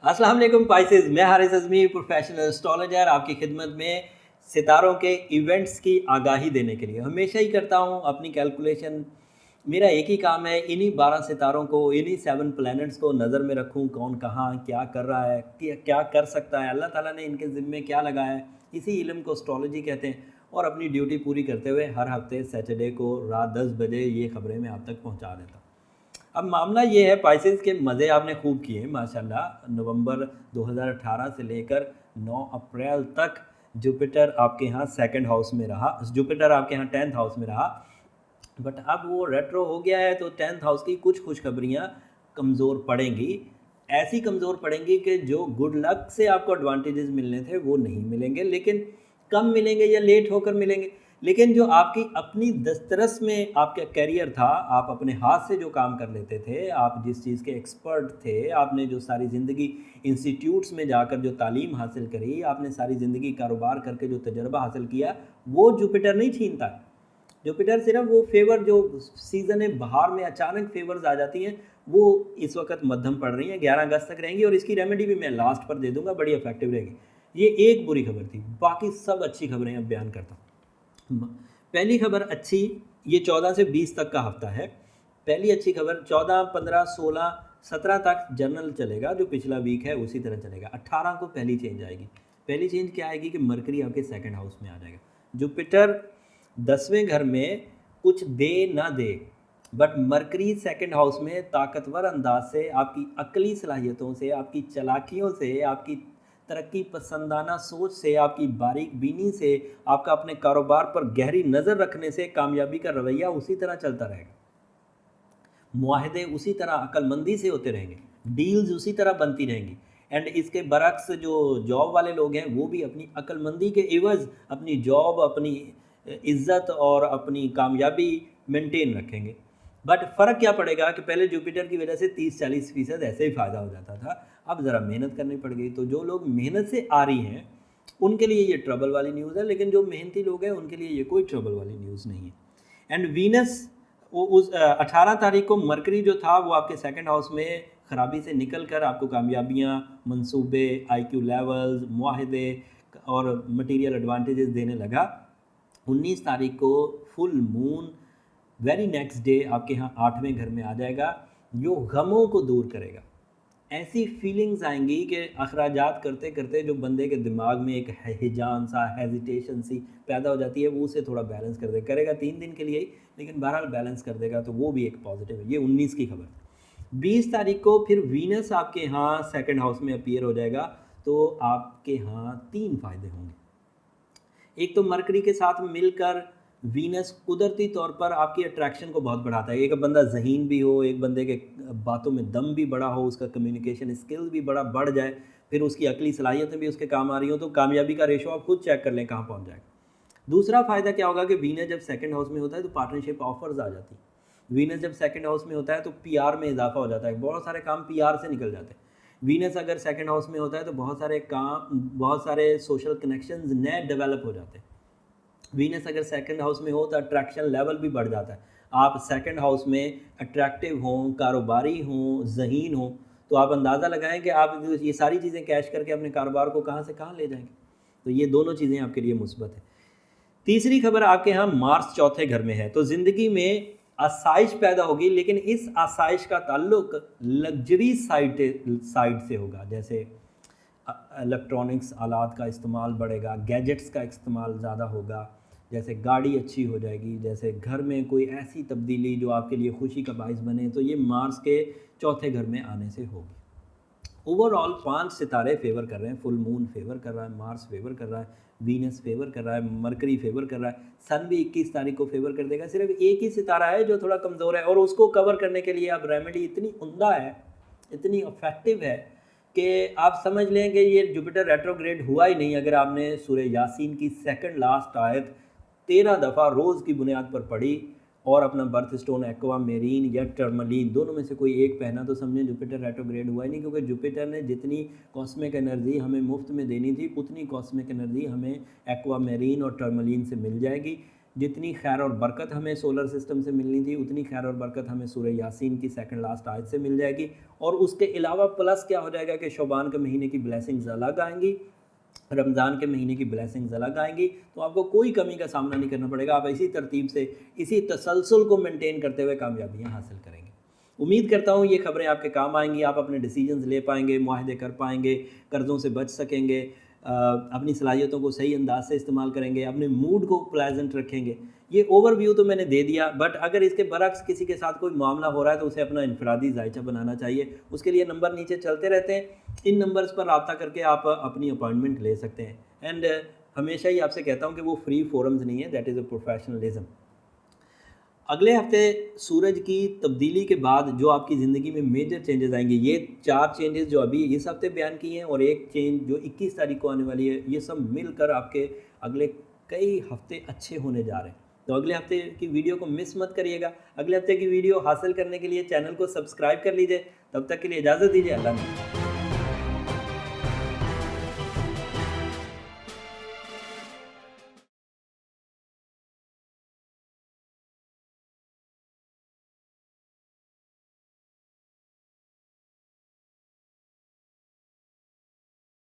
अस्सलाम वालेकुम पाइसेस, मैं हारिस अज़मी प्रोफेशनल एस्ट्रोलॉजर आपकी खिदमत में सितारों के इवेंट्स की आगाही देने के लिए हमेशा ही करता हूँ अपनी कैलकुलेशन। मेरा एक ही काम है, इन्हीं 12 सितारों को, इन्हीं 7 प्लैनेट्स को नज़र में रखूँ, कौन कहाँ क्या कर रहा है, क्या कर सकता है, अल्लाह ताला ने इनके ज़िम्मे क्या लगाया है। इसी इल्म को एस्ट्रोलॉजी कहते हैं और अपनी ड्यूटी पूरी करते हुए हर हफ्ते सैटरडे को रात 10 बजे ये खबरें मैं आप तक पहुँचा देता हूँ। अब मामला ये है, पाइसेस के मज़े आपने खूब किए माशाल्लाह। नवंबर 2018 से लेकर 9 अप्रैल तक जुपिटर आपके यहाँ सेकंड हाउस में रहा, जुपिटर आपके यहाँ 10th हाउस में रहा। बट अब वो रेट्रो हो गया है तो 10th हाउस की कुछ खुशखबरियाँ कमज़ोर पड़ेंगी। ऐसी कमज़ोर पड़ेंगी कि जो गुड लक से आपको एडवांटेजेस मिलने थे वो नहीं मिलेंगे, लेकिन कम मिलेंगे या लेट होकर मिलेंगे। लेकिन जो आपकी अपनी दस्तरस में आपका करियर था, आप अपने हाथ से जो काम कर लेते थे, आप जिस चीज़ के एक्सपर्ट थे, आपने जो सारी ज़िंदगी इंस्टीट्यूट्स में जाकर जो तालीम हासिल करी, आपने सारी ज़िंदगी कारोबार करके जो तजर्बा हासिल किया, वो जुपिटर नहीं छीनता। जुपिटर सिर्फ वो फेवर जो सीज़न बहार में अचानक फेवर्स आ जाती हैं, वो इस वक्त मध्यम पड़ रही हैं, 11 अगस्त तक रहेंगी और इसकी रेमेडी भी मैं लास्ट पर दे दूंगा, बड़ी इफेक्टिव रहेगी। ये एक बुरी खबर थी, बाकी सब अच्छी खबरें अब बयान करता हूँ। पहली खबर अच्छी, ये 14 से 20 तक का हफ्ता है। पहली अच्छी खबर 14, 15, 16, 17 तक जनरल चलेगा, जो पिछला वीक है उसी तरह चलेगा। 18 को पहली चेंज आएगी। पहली चेंज क्या आएगी कि मरकरी आपके सेकंड हाउस में आ जाएगा। जुपिटर 10वें घर में कुछ दे ना दे, बट मरकरी सेकंड हाउस में ताकतवर अंदाज से, आपकी अकली सलाहियतों से, आपकी चलाकियों से, आपकी तरक्की पसंदाना सोच से, आपकी बारीक बीनी से, आपका अपने कारोबार पर गहरी नज़र रखने से कामयाबी का रवैया उसी तरह चलता रहेगा। मुआहदे उसी तरह अक्लमंदी से होते रहेंगे, डील्स उसी तरह बनती रहेंगी। एंड इसके बरक्स जो जॉब वाले लोग हैं वो भी अपनी अक्लमंदी के एवज़ अपनी जॉब, अपनी इज़्ज़त और अपनी कामयाबी मेंटेन रखेंगे। बट फ़र्क क्या पड़ेगा कि पहले जुपिटर की वजह से 30-40% ऐसे ही फ़ायदा हो जाता था, अब ज़रा मेहनत करनी पड़ गई। तो जो लोग मेहनत से आ रही हैं उनके लिए ये ट्रबल वाली न्यूज़ है, लेकिन जो मेहनती लोग हैं उनके लिए ये कोई ट्रबल वाली न्यूज़ नहीं है। एंड वीनस वो उस 18 तारीख को मरकरी जो था वो आपके सेकंड हाउस में ख़राबी से निकल कर आपको कामयाबियाँ, मंसूबे, आईक्यू लेवल्स, मुआहदे और मटेरियल एडवांटेजेस देने लगा। 19 तारीख को full moon very next day आपके यहाँ 8वें घर में आ जाएगा, जो गमों को दूर करेगा। ऐसी फीलिंग्स आएंगी कि अखराजात करते करते जो बंदे के दिमाग में एक हिजान सा, हेजिटेशन सी पैदा हो जाती है, वो उसे थोड़ा बैलेंस कर दे, करेगा 3 दिन के लिए ही, लेकिन बहरहाल बैलेंस कर देगा, तो वो भी एक पॉजिटिव है। ये 19 की खबर। 20 तारीख को फिर वीनस आपके यहाँ सेकंड हाउस में अपीयर हो जाएगा, तो आपके यहाँ 3 फ़ायदे होंगे। एक तो मरकरी के साथ मिलकर वीनस कुदरती तौर पर आपकी अट्रैक्शन को बहुत बढ़ाता है। एक बंदा ज़हीन भी हो, एक बंदे के बातों में दम भी बड़ा हो, उसका कम्युनिकेशन स्किल भी बड़ा बढ़ जाए, फिर उसकी अकली सलाहियतें भी उसके काम आ रही हो, तो कामयाबी का रेशो आप खुद चेक कर लें कहाँ पहुँच जाएगा। दूसरा फ़ायदा क्या होगा कि वीनस जब सेकंड हाउस में होता है तो पार्टनरशिप ऑफर्स आ जाती है। वीनस जब सेकंड हाउस में होता है तो पीआर में इजाफा हो जाता है, बहुत सारे काम पीआर से निकल जाते हैं। वीनस अगर सेकंड हाउस में होता है तो बहुत सारे काम, बहुत सारे सोशल कनेक्शंस नए डेवलप हो जाते हैं। वीनस अगर सेकंड हाउस में हो तो अट्रैक्शन लेवल भी बढ़ जाता है। आप सेकंड हाउस में अट्रैक्टिव हों, कारोबारी हों, ज़हीन हों, तो आप अंदाज़ा लगाएं कि आप ये सारी चीज़ें कैश करके अपने कारोबार को कहाँ से कहाँ ले जाएंगे। तो ये दोनों चीज़ें आपके लिए मुस्बत है। तीसरी खबर, आपके यहाँ मार्स चौथे घर में है, तो ज़िंदगी में आसाइश पैदा होगी, लेकिन इस आसाइश का ताल्लुक लग्जरी साइड से होगा। जैसे इलेक्ट्रॉनिक्स आलात का इस्तेमाल बढ़ेगा, गैजेट्स का इस्तेमाल ज़्यादा होगा, जैसे गाड़ी अच्छी हो जाएगी, जैसे घर में कोई ऐसी तब्दीली जो आपके लिए खुशी का बाइस बने, तो ये मार्स के चौथे घर में आने से होगी। ओवरऑल 5 सितारे फेवर कर रहे हैं। फुल मून फेवर कर रहा है, मार्स फेवर कर रहा है, वीनस फेवर कर रहा है, मरकरी फेवर कर रहा है, सन भी 21 तारीख को फेवर कर देगा। सिर्फ एक ही सितारा है जो थोड़ा कमज़ोर है, और उसको कवर करने के लिए अब रेमेडी इतनी उम्दा है, इतनी इफेक्टिव है कि आप समझ लें कि ये जुपिटर रेट्रोग्रेड हुआ ही नहीं अगर आपने सूरह यासीन की सेकंड लास्ट आयत 13 दफ़ा रोज़ की बुनियाद पर पढ़ी और अपना बर्थ स्टोन एक्वा मेरीन या टर्मलीन दोनों में से कोई एक पहना, तो समझें जुपिटर रेट्रोग्रेड हुआ ही नहीं। क्योंकि जुपिटर ने जितनी कॉस्मिक एनर्जी हमें मुफ्त में देनी थी, उतनी कॉस्मिक एनर्जी हमें एक्वा मेरीन और टर्मलीन से मिल जाएगी। जितनी खैर और बरकत हमें सोलर सिस्टम से मिलनी थी उतनी खैर और बरकत हमें सूरह यासीन की सेकंड लास्ट आयत से मिल जाएगी। और उसके अलावा प्लस क्या हो जाएगा कि शोबान के महीने की ब्लेसिंग्स अलग आएंगी, रमज़ान के महीने की ब्लेसिंग्स अलग आएंगी। तो आपको कोई कमी का सामना नहीं करना पड़ेगा। आप इसी तरतीब से, इसी तसलसल को मेंटेन करते हुए कामयाबियाँ हासिल करेंगे। उम्मीद करता हूँ ये खबरें आपके काम आएंगी, आप अपने डिसीजंस ले पाएंगे, मुआहदे कर पाएंगे, कर्ज़ों से बच सकेंगे, अपनी सलाहियतों को सही अंदाज से इस्तेमाल करेंगे, अपने मूड को प्लेजेंट रखेंगे। ये ओवरव्यू तो मैंने दे दिया, बट अगर इसके बरक्स किसी के साथ कोई मामला हो रहा है तो उसे अपना इनफरादी जायचा बनाना चाहिए। उसके लिए नंबर नीचे चलते रहते हैं, इन नंबर्स पर रब्ता करके आप अपनी अपॉइंटमेंट ले सकते हैं। एंड हमेशा ही आपसे कहता हूँ कि वो फ्री फोरम्स नहीं है, दैट इज़ अ प्रोफेशनलिज्म। अगले हफ्ते सूरज की तब्दीली के बाद जो आपकी ज़िंदगी में मेजर चेंजेस आएंगे, ये 4 चेंजेस जो अभी इस हफ्ते बयान किए हैं और एक चेंज जो 21 तारीख को आने वाली है, ये सब मिलकर आपके अगले कई हफ्ते अच्छे होने जा रहे हैं। तो अगले हफ्ते की वीडियो को मिस मत करिएगा। अगले हफ्ते की वीडियो हासिल करने के लिए चैनल को सब्सक्राइब कर लीजिए। तब तक के लिए इजाज़त दीजिए। अल्लाह हाफ़िज़।